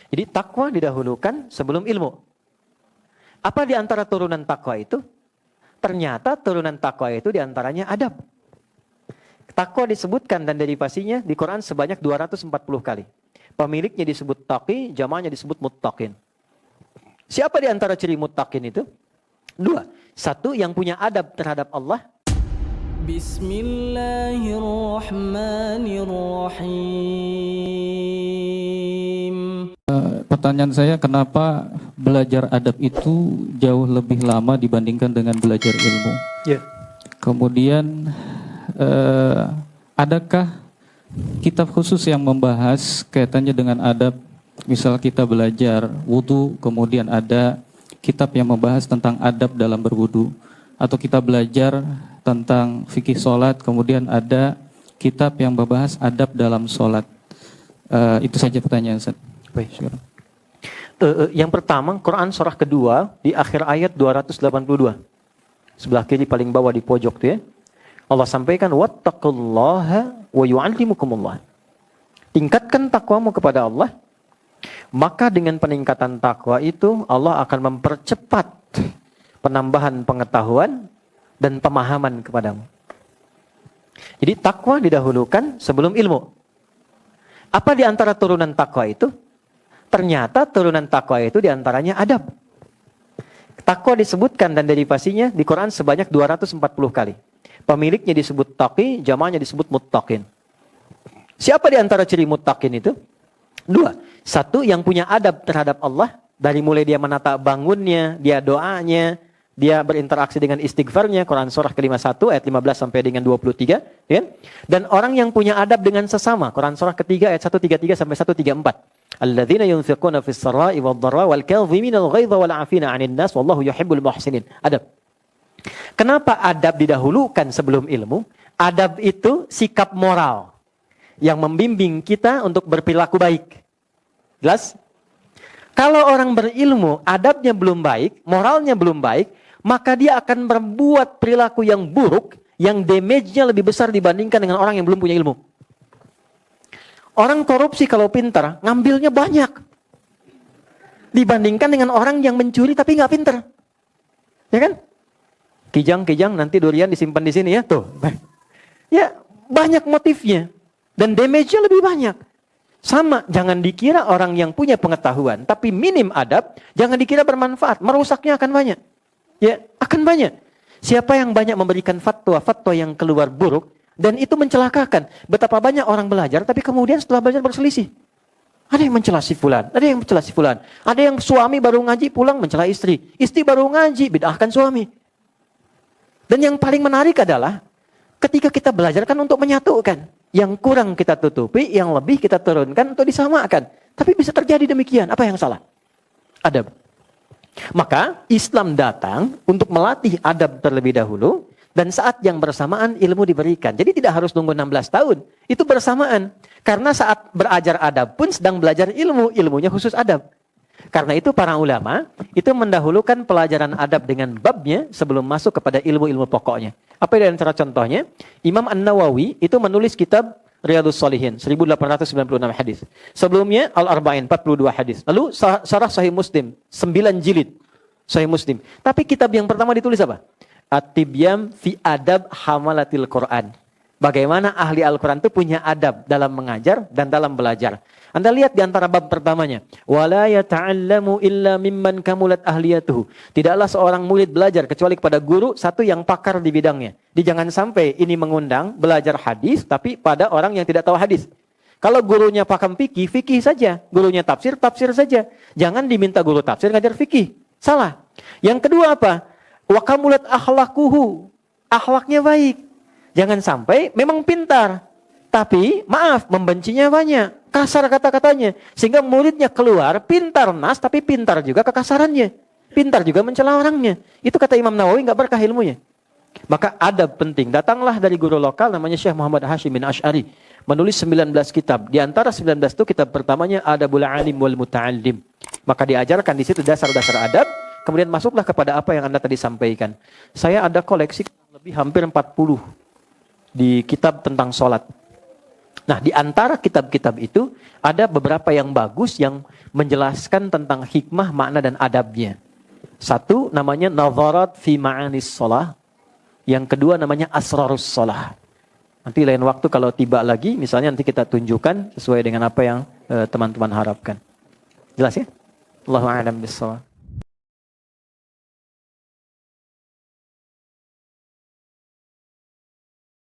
Jadi takwa didahulukan sebelum ilmu. Apa di antara turunan takwa itu? Ternyata turunan takwa itu di antaranya adab. Takwa disebutkan dan derivasinya di Quran sebanyak 240 kali. Pemiliknya disebut taqi, jamaahnya disebut muttaqin. Siapa di antara ciri muttaqin itu? Dua. Satu, yang punya adab terhadap Allah. Bismillahirrahmanirrahim. Pertanyaan saya, kenapa belajar adab itu jauh lebih lama dibandingkan dengan belajar ilmu? Ya. Kemudian, adakah kitab khusus yang membahas kaitannya dengan adab? Misal kita belajar wudu, kemudian ada kitab yang membahas tentang adab dalam berwudu. Atau kita belajar tentang fikih sholat, kemudian ada kitab yang membahas adab dalam sholat. Itu saja pertanyaan Ustaz. Baik. Yang pertama, Quran surah kedua di akhir ayat 282. Sebelah kiri paling bawah di pojok tuh ya. Allah sampaikan, wattaqullaha wa yu'allimukumullah. Tingkatkan takwamu kepada Allah, maka dengan peningkatan takwa itu Allah akan mempercepat penambahan pengetahuan dan pemahaman kepadamu. Jadi takwa didahulukan sebelum ilmu. Apa di antara turunan takwa itu? Ternyata turunan takwa itu di antaranya adab. Takwa disebutkan dan derivasinya di Quran sebanyak 240 kali. Pemiliknya disebut taqi, jamaahnya disebut muttaqin. Siapa di antara ciri muttaqin itu? Dua. Satu, yang punya adab terhadap Allah. Dari mulai dia menata bangunnya, dia doanya, dia berinteraksi dengan istighfarnya. Quran surah ke-51 ayat 15 sampai dengan 23. Ya? Dan orang yang punya adab dengan sesama. Quran surah ketiga ayat 133 sampai 134. Alladzina yunfiquna fis sarai wad dharra wal kadhimina al ghaidha wal 'afina 'anil nas wallahu yuhibbul muhsinin. Adab. Kenapa adab didahulukan sebelum ilmu? Adab itu sikap moral yang membimbing kita untuk berperilaku baik. Jelas? Kalau orang berilmu, adabnya belum baik, moralnya belum baik, maka dia akan membuat perilaku yang buruk, yang damage-nya lebih besar dibandingkan dengan orang yang belum punya ilmu. Orang korupsi kalau pintar, ngambilnya banyak. Dibandingkan dengan orang yang mencuri tapi nggak pintar. Ya kan? Kijang-kijang nanti durian disimpan di sini ya, tuh. Ya, banyak motifnya. Dan damage-nya lebih banyak. Sama, jangan dikira orang yang punya pengetahuan, tapi minim adab, jangan dikira bermanfaat. Merusaknya akan banyak. Ya, akan banyak. Siapa yang banyak memberikan fatwa yang keluar buruk, dan itu mencelakakan. Betapa banyak orang belajar, tapi kemudian setelah belajar berselisih. Ada yang mencela si fulan, ada yang mencela si fulan. Ada yang suami baru ngaji pulang mencela istri. Istri baru ngaji, bid'ahkan suami. Dan yang paling menarik adalah, ketika kita belajar kan untuk menyatukan. Yang kurang kita tutupi, yang lebih kita turunkan untuk disamakan. Tapi bisa terjadi demikian. Apa yang salah? Adab. Maka Islam datang untuk melatih adab terlebih dahulu. Dan saat yang bersamaan ilmu diberikan. Jadi tidak harus nunggu 16 tahun. Itu bersamaan. Karena saat berajar adab pun sedang belajar ilmu. Ilmunya khusus adab. Karena itu para ulama itu mendahulukan pelajaran adab dengan babnya sebelum masuk kepada ilmu-ilmu pokoknya. Apa di antara contohnya? Imam An-Nawawi itu menulis kitab Riyadhus Shalihin 1896 hadis. Sebelumnya Al-Arba'in 42 hadis. Lalu Syarah Sahih Muslim 9 jilid Sahih Muslim. Tapi kitab yang pertama ditulis apa? At-Tibyam fi Adab Hamalatil Quran. Bagaimana ahli Al-Quran itu punya adab dalam mengajar dan dalam belajar. Anda lihat di antara bab pertamanya. Wala yata'allamu illa mimman kamulat ahliyatuhu. Tidaklah seorang murid belajar kecuali kepada guru satu yang pakar di bidangnya. Jangan sampai ini mengundang belajar hadis tapi pada orang yang tidak tahu hadis. Kalau gurunya pakam fikih, fikih saja. Gurunya tafsir, tafsir saja. Jangan diminta guru tafsir ngajar fikih. Salah. Yang kedua apa? Wa kamulat akhlaquhu. Akhlaknya baik. Jangan sampai memang pintar. Tapi maaf, membencinya banyak. Kasar kata-katanya. Sehingga muridnya keluar pintar nas, tapi pintar juga kekasarannya. Pintar juga mencela orangnya. Itu kata Imam Nawawi nggak berkah ilmunya. Maka adab penting. Datanglah dari guru lokal namanya Syekh Muhammad Hashim bin Ash'ari. Menulis 19 kitab. Di antara 19 itu kitab pertamanya Adabul Alim wal Muta'allim. Maka diajarkan di situ dasar-dasar adab. Kemudian masuklah kepada apa yang Anda tadi sampaikan. Saya ada koleksi lebih hampir 40 di kitab tentang sholat. Nah, di antara kitab-kitab itu ada beberapa yang bagus yang menjelaskan tentang hikmah, makna dan adabnya. Satu namanya Nadharat fi Ma'anis Shalah. Yang kedua namanya Asrarus Shalah. Nanti lain waktu kalau tiba lagi, misalnya nanti kita tunjukkan sesuai dengan apa yang teman-teman harapkan. Jelas ya? Allahu a'lam bishawab.